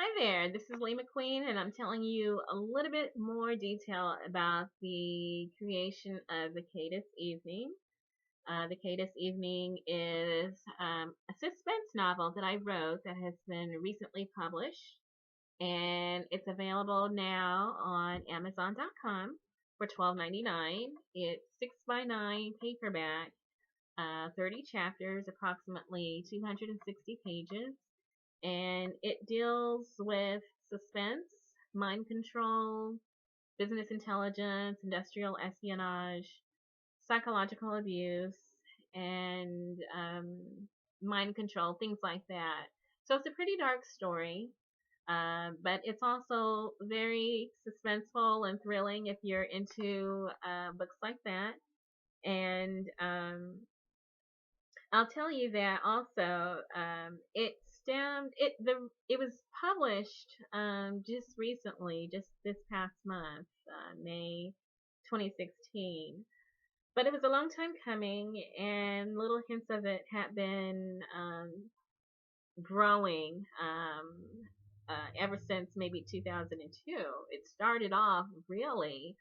Hi there, this is Lee McQueen, and I'm telling you a little bit more detail about the creation of the Cadis Evening. The Cadis Evening is a suspense novel that I wrote that has been recently published, and it's available now on Amazon.com for $12.99. It's 6 by 9 paperback, 30 chapters, approximately 260 pages, and it deals with suspense, mind control, business intelligence, industrial espionage, psychological abuse, and mind control, things like that. So it's a pretty dark story, but it's also very suspenseful and thrilling if you're into books like that. And I'll tell you that also. It was published just recently, just this past month, May 2016. But it was a long time coming, and little hints of it had been growing ever since maybe 2002. It started off really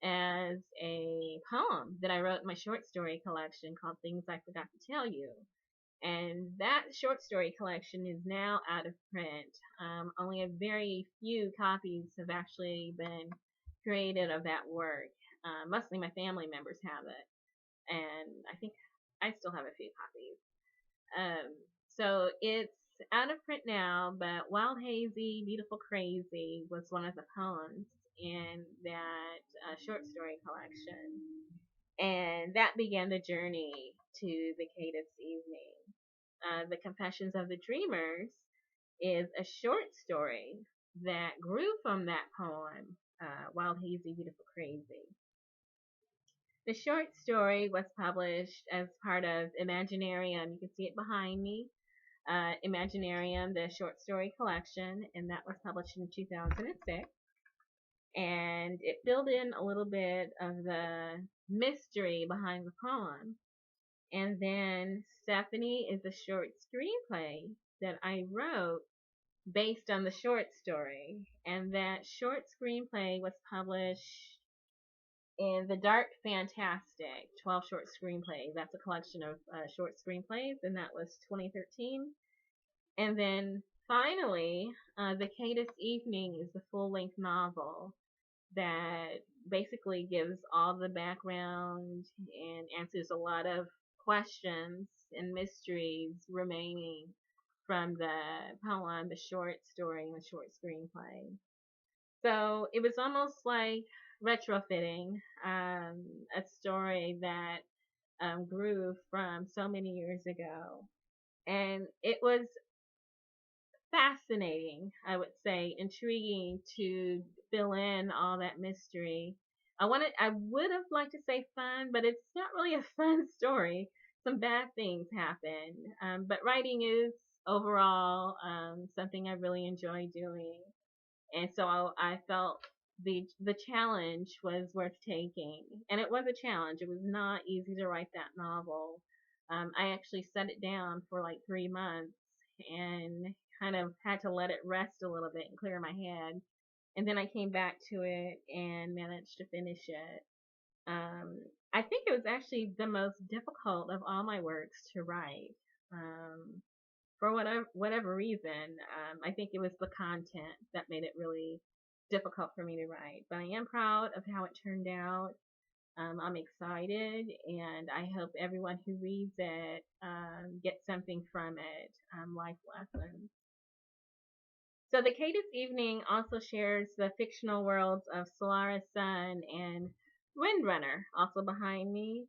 as a poem that I wrote in my short story collection called Things I Forgot to Tell You. And that short story collection is now out of print. Only a very few copies have actually been created of that work. Mostly my family members have it, and I think I still have a few copies. So it's out of print now, but Wild Hazy, Beautiful Crazy was one of the poems in that short story collection. And that began the journey to the Cadis Evening. The Confessions of the Dreamers is a short story that grew from that poem, Wild Hazy, Beautiful Crazy. The short story was published as part of Imaginarium. You can see it behind me. Imaginarium, the short story collection, and that was published in 2006. And it filled in a little bit of the mystery behind the poem. And then Stephanie is a short screenplay that I wrote based on the short story. And that short screenplay was published in The Dark Fantastic, 12 short screenplays. That's a collection of short screenplays, and that was 2013. And then finally, The Cadis Evening is the full length novel that basically gives all the background and answers a lot of questions and mysteries remaining from the poem, the short story, and the short screenplay. So it was almost like retrofitting a story that grew from so many years ago. And it was fascinating, I would say, intriguing to fill in all that mystery. I would have liked to say fun, but it's not really a fun story. Some bad things happen, but writing is overall something I really enjoy doing, and so I felt the challenge was worth taking, and it was a challenge. It was not easy to write that novel. I actually set it down for like 3 months and kind of had to let it rest a little bit and clear my head. And then I came back to it and managed to finish it. Um, I think it was actually the most difficult of all my works to write. Um, for whatever reason, I think it was the content that made it really difficult for me to write. But I am proud of how it turned out. I'm excited, and I hope everyone who reads it gets something from it, life lessons. So the Cadis Evening also shares the fictional worlds of Solaris Sun and Windrunner, also behind me.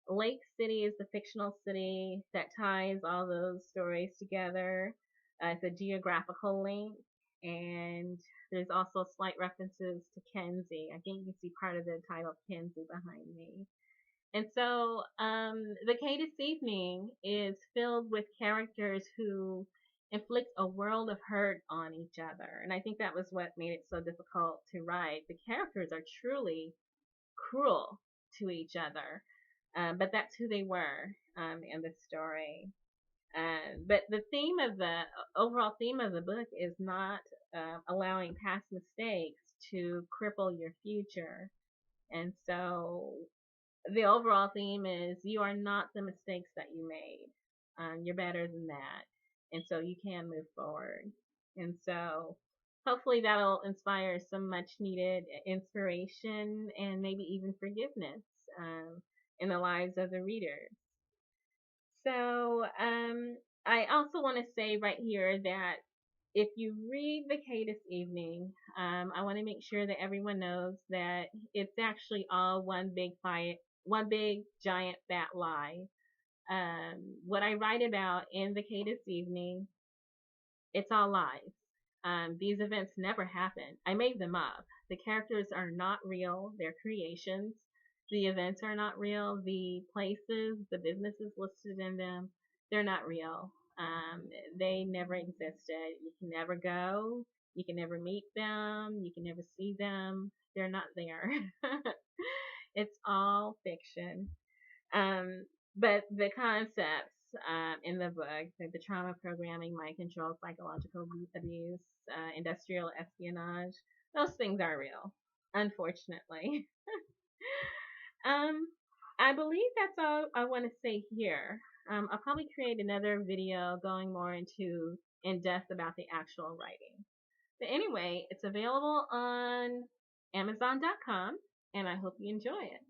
Lake City is the fictional city that ties all those stories together. It's a geographical link, and there's also slight references to Kenzie. I think you can see part of the title Kenzie behind me. And so the Cadis Evening is filled with characters who inflict a world of hurt on each other. And I think that was what made it so difficult to write. The characters are truly cruel to each other, but that's who they were in the story. But the theme of the overall theme of the book is not allowing past mistakes to cripple your future. And so the overall theme is you are not the mistakes that you made. You're better than that. And so you can move forward. And so hopefully that'll inspire some much needed inspiration and maybe even forgiveness in the lives of the readers. So I also want to say right here that if you read the Cadis Evening, I want to make sure that everyone knows that it's actually all one big fight, one big giant fat lie. What I write about in the Cadis Evening, it's all lies. These events never happened. I made them up. The characters are not real, they're creations. The events are not real. The places, the businesses listed in them, they're not real. Um, they never existed. You can never go. You can never meet them. You can never see them. They're not there. It's all fiction. Um, but the concepts in the book, the trauma programming, mind control, psychological abuse, industrial espionage, those things are real, unfortunately. um, I believe that's all I want to say here. I'll probably create another video going more into in depth about the actual writing. But anyway, it's available on Amazon.com, and I hope you enjoy it.